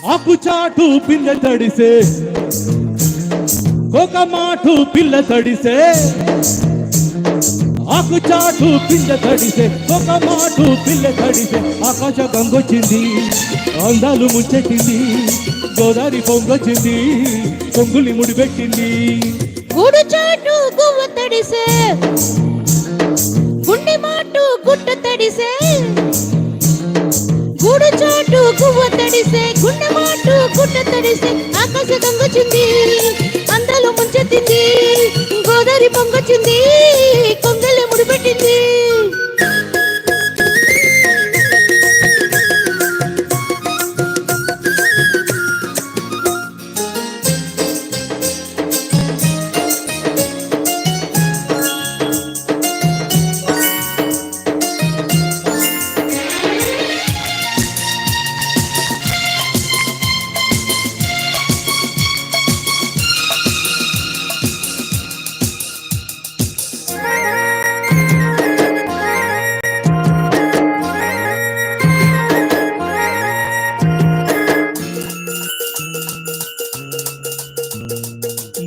ఆకు చాటు పిందె తడిసే ఒక మాటు పిల్ల తడిసే ఆకు చాటు పిందె తడిసే ఒక మాటు పిల్ల తడిసే ఆకాశ గంగొచ్చింది అందాలు ముంచెట్టింది గోదావరి పొంగొచ్చింది పొంగులి ముడిపెట్టింది గూడు చాటు గువ్వ తడిసే గుండె మాటు గుట్ట తడిసే గూడు చాటు గువ్వ తడిసే గుండె మాటు గుట్ట తడిసే ఆకాశ గంగొచ్చింది అందాలు ముంచెత్తింది గోదావరి పొంగొచ్చింది కొంగలి ముడిపెట్టింది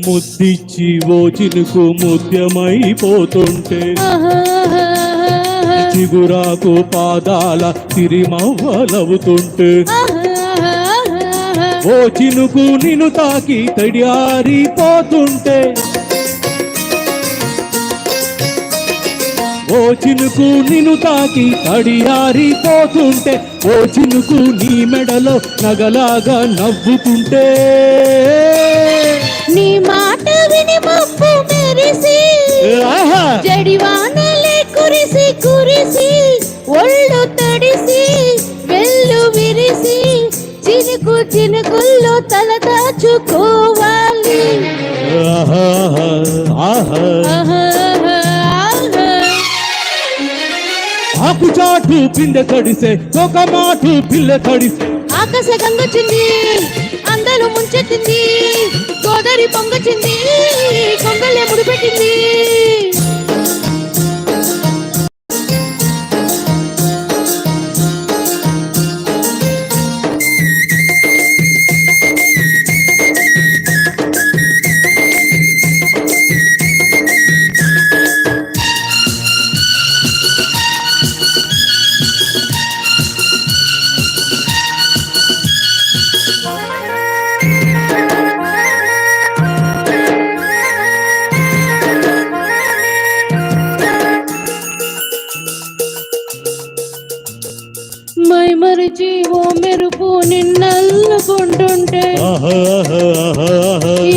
ముద్దిచ్చి ఓ చినుకు ముద్యమైపోతుంటే చిగురాకు పాదాల తిరిమవ్వలవుతుంటే ఓ చినుకు నిన్ను తాకి తడియారిపోతుంటే ఓ చినుకు నిన్ను తాకి తడియారిపోతుంటే ఓ చినుకు నీ మెడలో నగలాగా నవ్వుతుంటే నీ మాట విని మబ్బు మెరిసి జడివానలే కురిసి కురిసి ఒళ్ళు తడిసి వెళ్ళు విరిసి చినుకు చినుకుల్లో తల దాచుకోవాలి ఆకు చాటు పిందె తడిసే ఒక మాటు పిల్ల తడిసే ఆకాశ గంగొచ్చింది అందరూ ముంచెత్తింది గోదావరి పొంగొచ్చింది కొంగలే ముడిపెట్టింది మై మరిచి ఓ మెరుపు నిన్నల్లుకుంటుంటే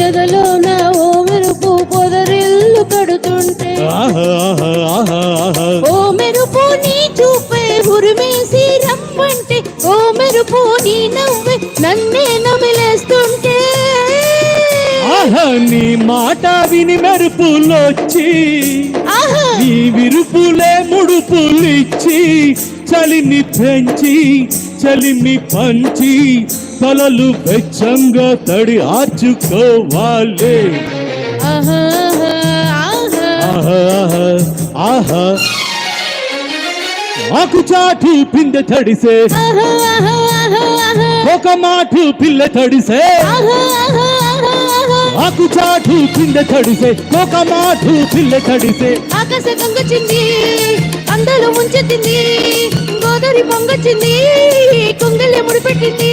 ఎదలోన ఓ మెరుపు పొదరిల్లు కడుతుంటే ఓ మెరుపు నీ చూపే ఉరిమేసి రమ్మంటే ఓ మెరుపు నీ నవ్వే నన్నే నమిలేస్తుంటే నీ మాట విని మెరుపులొచ్చి నీ విరుపులే ముడుపులిచ్చి చలిని పెంచి చలిమి పంచి తలలు వెచ్చంగా తడి ఆర్చుకోవాలి ఆకు చాటు పిందె తడిసే ఒక మాటు పిల్ల తడిసే ఆకు చాటు పిందె తడిసే ఒక మాటు పిల్ల తడిసే ఆకాశ గంగొచ్చింది అందరూ ముంచెత్తింది గోదావరి పొంగొచ్చింది కొంగలే ముడిపెట్టింది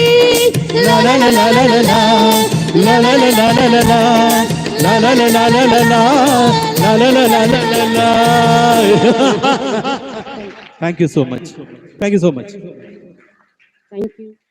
thank you so much thank you so much thank you